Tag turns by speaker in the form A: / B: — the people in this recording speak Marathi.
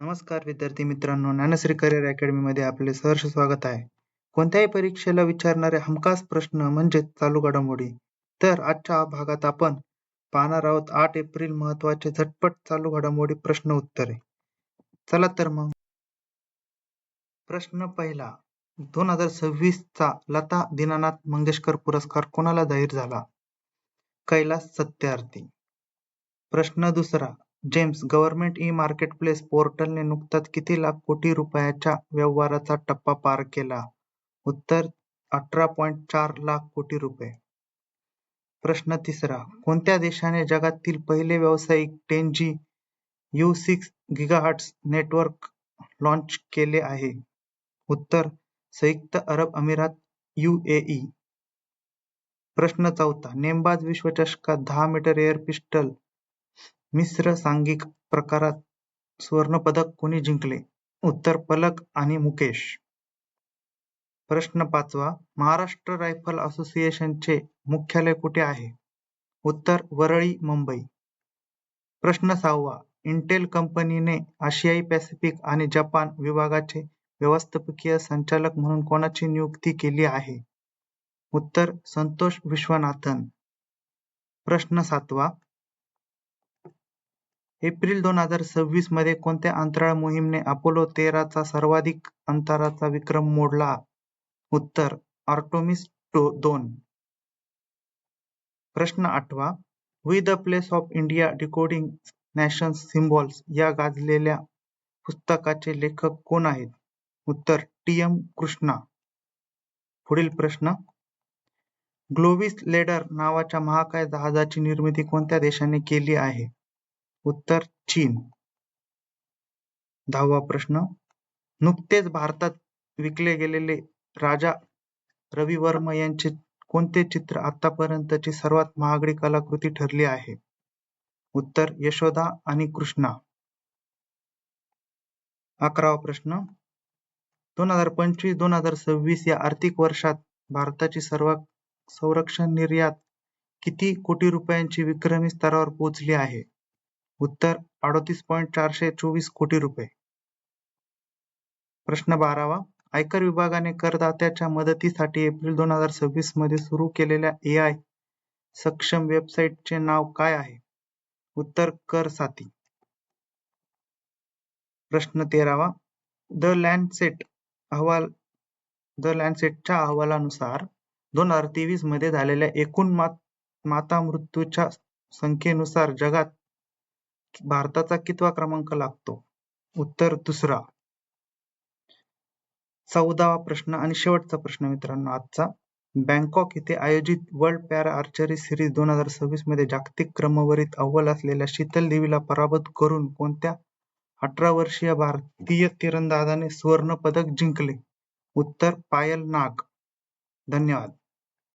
A: नमस्कार विद्यार्थी मित्रांनो, ज्ञानश्री करिअर अकॅडमीमध्ये आपले सहर्ष स्वागत आहे. कोणत्याही परीक्षेला विचारणारे हमखास प्रश्न म्हणजे चालू घडामोडी. तर आजच्या भागात आपण पाहणार आहोत 8 एप्रिल महत्त्वाचे झटपट चालू घडामोडी प्रश्न उत्तरे. चला तर मग. प्रश्न पहिला. 2026 चा लता दीनानाथ मंगेशकर पुरस्कार कोणाला जाहीर झाला? कैलास सत्यार्थी. प्रश्न दुसरा. जेम्स गव्हर्नमेंट ई-मार्केटप्लेस पोर्टलने नुकताच किती लाख कोटी रुपयाच्या व्यवहाराचा टप्पा पार केला? उत्तर 18.4 लाख कोटी रुपये. प्रश्न तिसरा. कोणत्या देशाने जगातील पहिले व्यावसायिक 10G U6 gigahertz network launch केले आहे? उत्तर संयुक्त अरब अमिरात UAE. प्रश्न चौथा. नेमबाज विश्वचषकात 10 मीटर एअर पिस्टल मिश्र सांघिक प्रकारात सुवर्णपदक कोणी जिंकले? उत्तर पलक आणि मुकेश. प्रश्न पाचवा. महाराष्ट्र रायफल असोसिएशनचे मुख्यालय कुठे आहे? उत्तर वरळी, मुंबई. प्रश्न सहावा. इंटेल कंपनीने आशियाई पॅसिफिक आणि जपान विभागाचे व्यवस्थापकीय संचालक म्हणून कोणाची नियुक्ती केली आहे? उत्तर संतोष विश्वनाथन. प्रश्न सातवा. एप्रिल 2026 मध्ये कोणत्या अंतराळ मोहिमेने अपोलो 13 चा सर्वाधिक अंतराचा विक्रम मोडला? उत्तर आर्टेमिस 2. प्रश्न आठवा. We the place of India decoding nations symbols या गाजलेल्या पुस्तकाचे लेखक कोण आहेत? उत्तर TM कृष्णा. पुढील प्रश्न. ग्लोविस लेडर नावाच्या महाकाय जहाजाची निर्मिती कोणत्या देशाने केली आहे? उत्तर चीन. 10वा प्रश्न. नुकतेच भारतात विकले गेलेले राजा रविवर्मा यांचे कोणते चित्र आतापर्यंतची सर्वात महागडी कलाकृती ठरली आहे? उत्तर यशोदा आणि कृष्णा. 11वा प्रश्न. 2025-2026 या आर्थिक वर्षात भारताची संरक्षण निर्यात किती कोटी रुपयांची विक्रमी स्तरावर पोहोचली आहे? उत्तर 38.424 कोटी रुपये. प्रश्न 12वा. आयकर विभागाने करदात्याच्या मदतीसाठी एप्रिल 2026 मध्ये सुरू केलेल्या AI सक्षम वेबसाईटचे नाव काय आहे? उत्तर कर साथी. प्रश्न 13वा. द लॅन्सेटच्या अहवालानुसार 2023 मध्ये झालेल्या एकूण माता मृत्यूच्या संख्येनुसार जगात भारताचा कितवा क्रमांक लागतो? उत्तर दुसरा. 14वा प्रश्न आणि शेवटचा प्रश्न मित्रांनो आजचा. बँकॉक येथे आयोजित वर्ल्ड पॅरा आर्चरी सिरीज 2026 मध्ये जागतिक क्रमवारीत अव्वल असलेल्या शीतल देवीला पराभूत करून कोणत्या 18 वर्षीय भारतीय तिरंदाजाने सुवर्ण पदक जिंकले? उत्तर पायल नाग. धन्यवाद.